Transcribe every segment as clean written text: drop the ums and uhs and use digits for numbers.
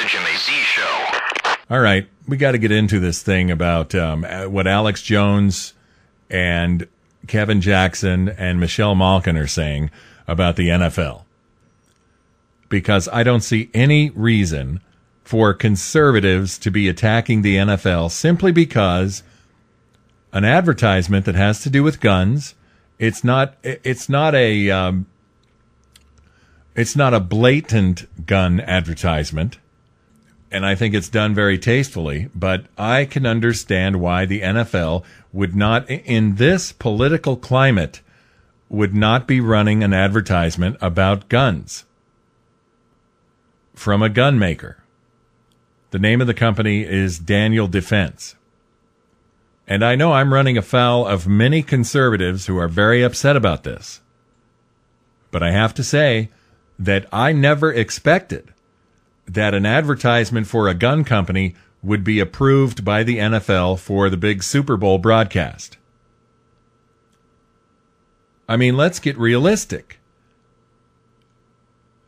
Jimmy Z Show. All right, we got to get into this thing about what Alex Jones and Kevin Jackson and Michelle Malkin are saying about the NFL. Because I don't see any reason for conservatives to be attacking the NFL simply because an advertisement that has to do with guns, it's not a blatant gun advertisement, and I think it's done very tastefully, but I can understand why the NFL would not, in this political climate, would not be running an advertisement about guns from a gun maker. The name of the company is Daniel Defense. And I know I'm running afoul of many conservatives who are very upset about this. But I have to say that I never expected that an advertisement for a gun company would be approved by the NFL for the big Super Bowl broadcast. I mean, let's get realistic.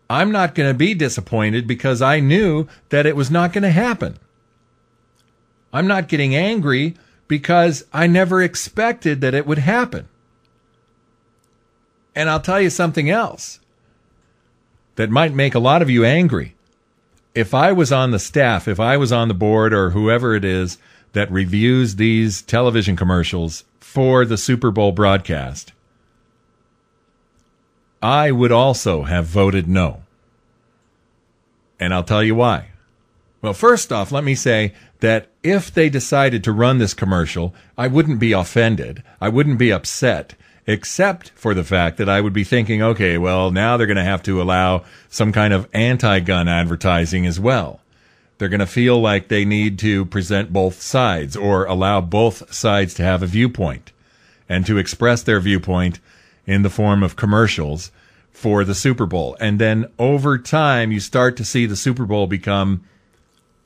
I'm not going to be disappointed because I knew that it was not going to happen. I'm not getting angry because I never expected that it would happen. And I'll tell you something else that might make a lot of you angry. If I was on the staff, if I was on the board or whoever it is that reviews these television commercials for the Super Bowl broadcast, I would also have voted no. And I'll tell you why. Well, first off, let me say that if they decided to run this commercial, I wouldn't be offended. I wouldn't be upset, except for the fact that I would be thinking, okay, well, now they're going to have to allow some kind of anti-gun advertising as well. They're going to feel like they need to present both sides or allow both sides to have a viewpoint and to express their viewpoint in the form of commercials for the Super Bowl. And then over time, you start to see the Super Bowl become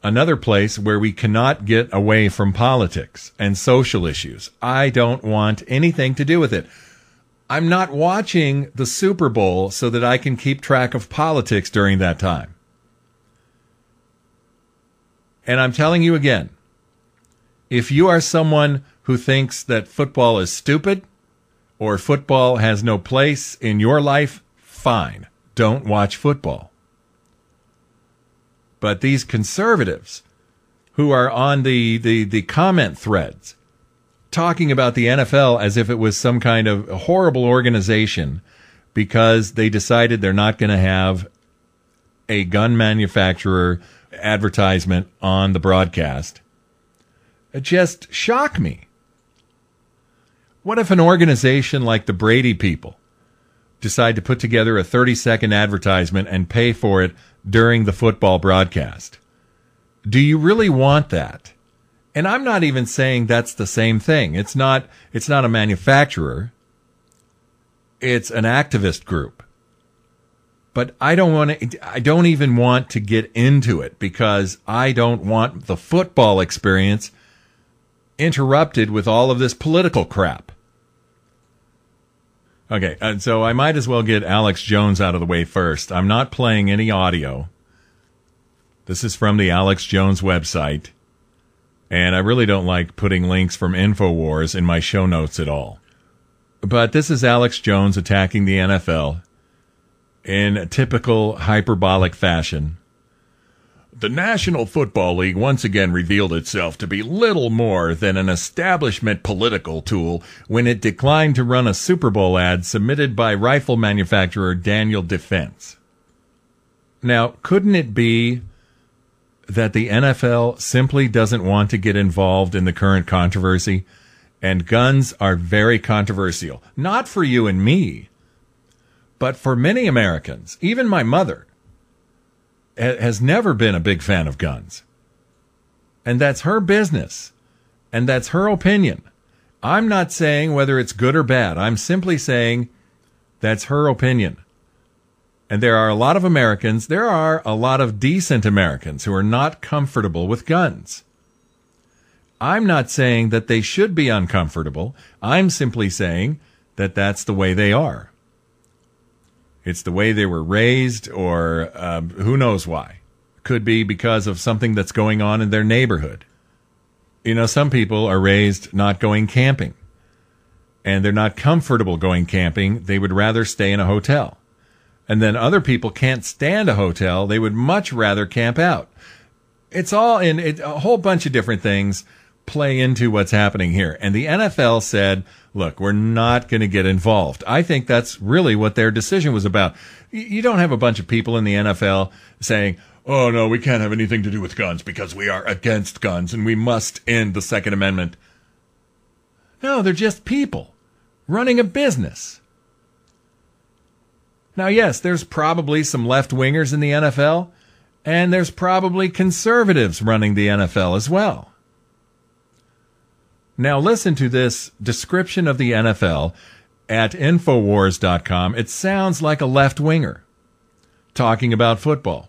another place where we cannot get away from politics and social issues. I don't want anything to do with it. I'm not watching the Super Bowl so that I can keep track of politics during that time. And I'm telling you again, if you are someone who thinks that football is stupid or football has no place in your life, fine. Don't watch football. But these conservatives who are on the comment threads talking about the NFL as if it was some kind of horrible organization because they decided they're not going to have a gun manufacturer advertisement on the broadcast, it just shock me. What if an organization like the Brady people decide to put together a 30-second advertisement and pay for it during the football broadcast? Do you really want that? And I'm not even saying that's the same thing. It's not a manufacturer. It's an activist group. But I don't even want to get into it because I don't want the football experience interrupted with all of this political crap. Okay, and so I might as well get Alex Jones out of the way first. I'm not playing any audio. This is from the Alex Jones website, and I really don't like putting links from InfoWars in my show notes at all. But this is Alex Jones attacking the NFL in a typical hyperbolic fashion. The National Football League once again revealed itself to be little more than an establishment political tool when it declined to run a Super Bowl ad submitted by rifle manufacturer Daniel Defense. Now, couldn't it be that the NFL simply doesn't want to get involved in the current controversy? And guns are very controversial. Not for you and me, but for many Americans. Even my mother has never been a big fan of guns. And that's her business. And that's her opinion. I'm not saying whether it's good or bad. I'm simply saying that's her opinion. And there are a lot of Americans, there are a lot of decent Americans who are not comfortable with guns. I'm not saying that they should be uncomfortable. I'm simply saying that that's the way they are. It's the way they were raised, or who knows why. could be because of something that's going on in their neighborhood. You know, some people are raised not going camping, and they're not comfortable going camping. They would rather stay in a hotel. And then other people can't stand a hotel. They would much rather camp out. It's all in a whole bunch of different things play into what's happening here. And the NFL said, look, we're not going to get involved. I think that's really what their decision was about. You don't have a bunch of people in the NFL saying, oh, no, we can't have anything to do with guns because we are against guns and we must end the Second Amendment. No, they're just people running a business. Now, yes, there's probably some left-wingers in the NFL, and there's probably conservatives running the NFL as well. Now, listen to this description of the NFL at Infowars.com. It sounds like a left-winger talking about football.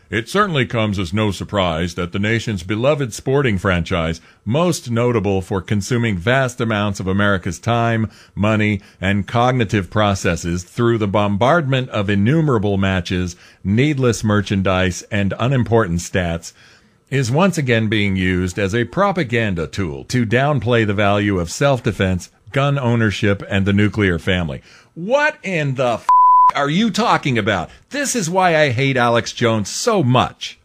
It certainly comes as no surprise that the nation's beloved sporting franchise, most notable for consuming vast amounts of America's time, money, and cognitive processes through the bombardment of innumerable matches, needless merchandise, and unimportant stats, is once again being used as a propaganda tool to downplay the value of self-defense, gun ownership, and the nuclear family. What in the are you talking about? This is why I hate Alex Jones so much.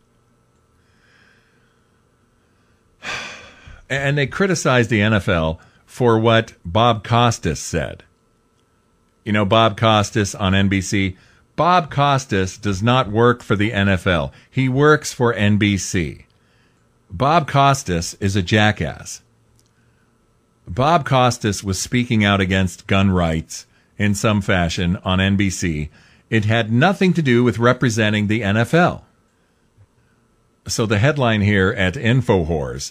And they criticized the NFL for what Bob Costas said. You know, Bob Costas on NBC. Bob Costas does not work for the NFL. He works for NBC. Bob Costas is a jackass. Bob Costas was speaking out against gun rights in some fashion on NBC. It had nothing to do with representing the NFL. So the headline here at InfoWars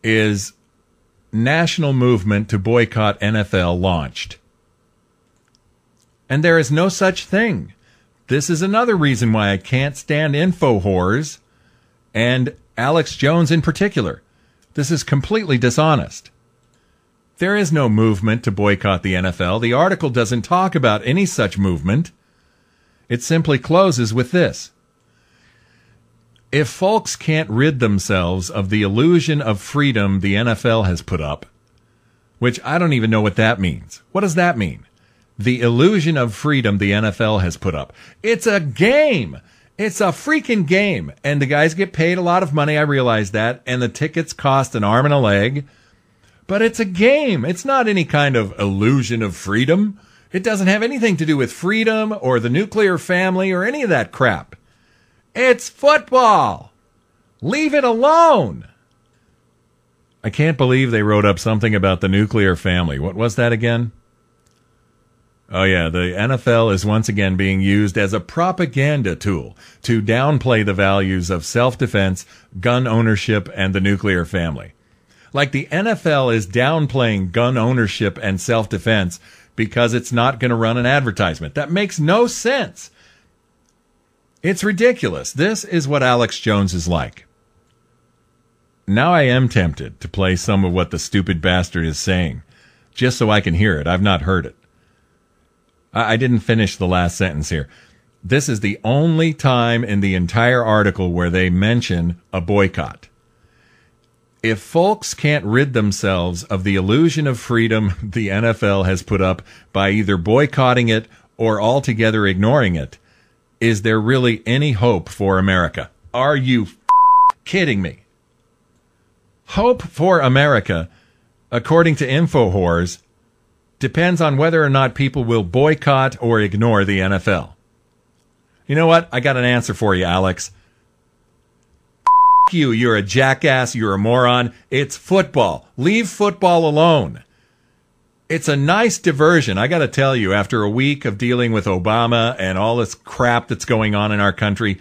is National Movement to Boycott NFL Launched. And there is no such thing. This is another reason why I can't stand InfoWars and Alex Jones in particular. This is completely dishonest. There is no movement to boycott the NFL. The article doesn't talk about any such movement. It simply closes with this. If folks can't rid themselves of the illusion of freedom the NFL has put up, which I don't even know what that means. What does that mean? The illusion of freedom the NFL has put up. It's a game. It's a freaking game. And the guys get paid a lot of money, I realize that, and the tickets cost an arm and a leg. But it's a game. It's not any kind of illusion of freedom. It doesn't have anything to do with freedom or the nuclear family or any of that crap. It's football. Leave it alone. I can't believe they wrote up something about the nuclear family. What was that again? Oh, yeah, the NFL is once again being used as a propaganda tool to downplay the values of self-defense, gun ownership, and the nuclear family. Like the NFL is downplaying gun ownership and self-defense because it's not going to run an advertisement. That makes no sense. It's ridiculous. This is what Alex Jones is like. Now I am tempted to play some of what the stupid bastard is saying, just so I can hear it. I've not heard it. I didn't finish the last sentence here. This is the only time in the entire article where they mention a boycott. If folks can't rid themselves of the illusion of freedom the NFL has put up by either boycotting it or altogether ignoring it, is there really any hope for America? Are you kidding me? Hope for America, according to InfoWars, depends on whether or not people will boycott or ignore the NFL. You know what? I got an answer for you, Alex. You, you're a jackass, you're a moron. It's football. Leave football alone. It's a nice diversion. I got to tell you, after a week of dealing with Obama and all this crap that's going on in our country,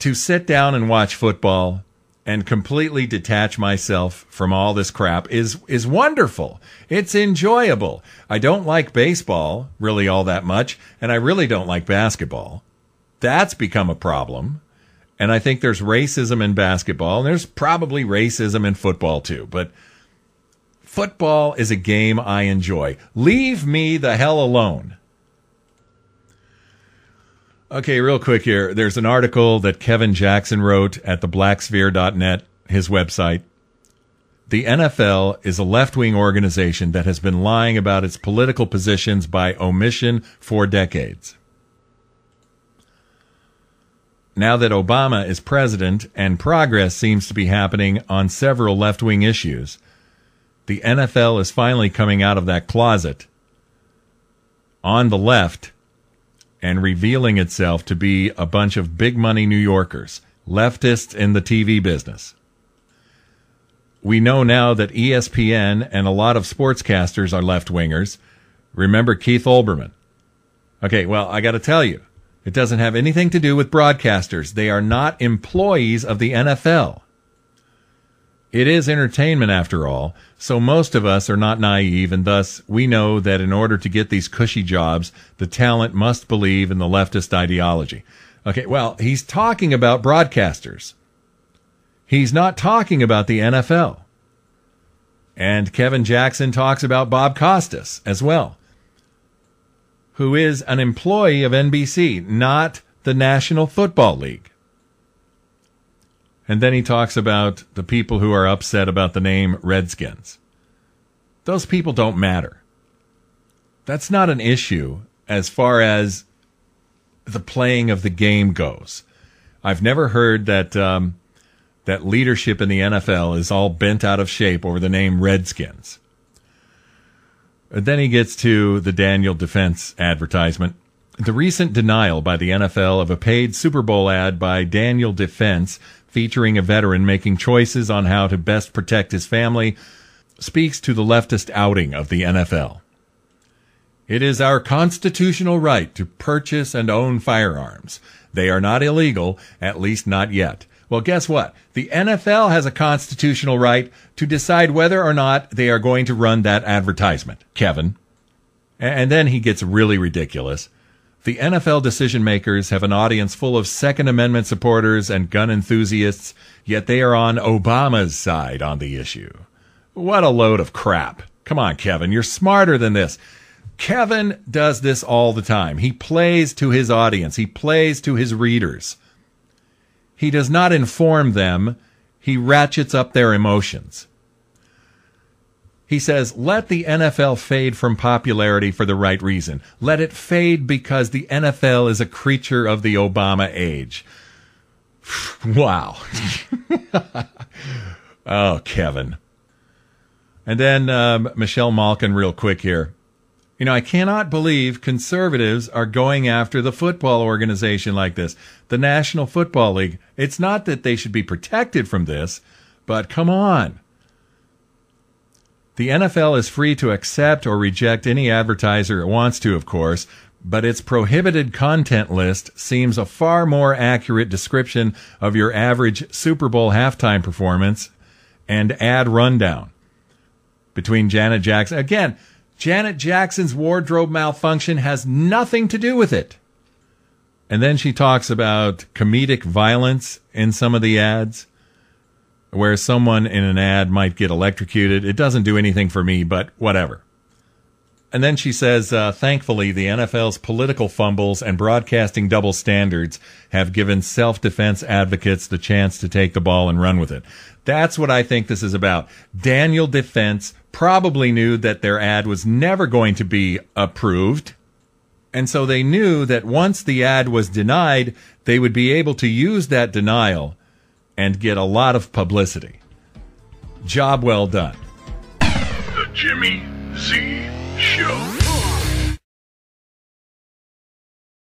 to sit down and watch football and completely detach myself from all this crap is wonderful. It's enjoyable. I don't like baseball really all that much, and I really don't like basketball. That's become a problem. And I think there's racism in basketball, and there's probably racism in football too. But football is a game I enjoy. Leave me the hell alone. Okay, real quick here. There's an article that Kevin Jackson wrote at the blacksphere.net, his website. The NFL is a left-wing organization that has been lying about its political positions by omission for decades. Now that Obama is president and progress seems to be happening on several left-wing issues, the NFL is finally coming out of that closet on the left and revealing itself to be a bunch of big-money New Yorkers, leftists in the TV business. We know now that ESPN and a lot of sportscasters are left-wingers. Remember Keith Olbermann. Okay, well, I got to tell you, it doesn't have anything to do with broadcasters. They are not employees of the NFL. It is entertainment, after all, so most of us are not naive, and thus we know that in order to get these cushy jobs, the talent must believe in the leftist ideology. Okay, well, he's talking about broadcasters. He's not talking about the NFL. And Kevin Jackson talks about Bob Costas as well, who is an employee of NBC, not the National Football League. And then he talks about the people who are upset about the name Redskins. Those people don't matter. That's not an issue as far as the playing of the game goes. I've never heard that that leadership in the NFL is all bent out of shape over the name Redskins. And then he gets to the Daniel Defense advertisement. The recent denial by the NFL of a paid Super Bowl ad by Daniel Defense featuring a veteran making choices on how to best protect his family speaks to the leftist outing of the NFL. It is our constitutional right to purchase and own firearms. They are not illegal, at least not yet. Well, guess what? The NFL has a constitutional right to decide whether or not they are going to run that advertisement, Kevin. And then he gets really ridiculous. The NFL decision makers have an audience full of Second Amendment supporters and gun enthusiasts, yet they are on Obama's side on the issue. What a load of crap. Come on, Kevin, you're smarter than this. Kevin does this all the time. He plays to his audience. He plays to his readers. He does not inform them. He ratchets up their emotions. He says, let the NFL fade from popularity for the right reason. Let it fade because the NFL is a creature of the Obama age. Wow. Oh, Kevin. And then Michelle Malkin, real quick here. You know, I cannot believe conservatives are going after the football organization like this, the National Football League. It's not that they should be protected from this, but come on. The NFL is free to accept or reject any advertiser it wants to, of course, but its prohibited content list seems a far more accurate description of your average Super Bowl halftime performance and ad rundown. Between Janet Jackson, again, Janet Jackson's wardrobe malfunction has nothing to do with it. And then she talks about comedic violence in some of the ads, where someone in an ad might get electrocuted. It doesn't do anything for me, but whatever. And then she says, thankfully, the NFL's political fumbles and broadcasting double standards have given self-defense advocates the chance to take the ball and run with it. That's what I think this is about. Daniel Defense probably knew that their ad was never going to be approved. And so they knew that once the ad was denied, they would be able to use that denial and get a lot of publicity. Job well done. The Jimmy Z Show.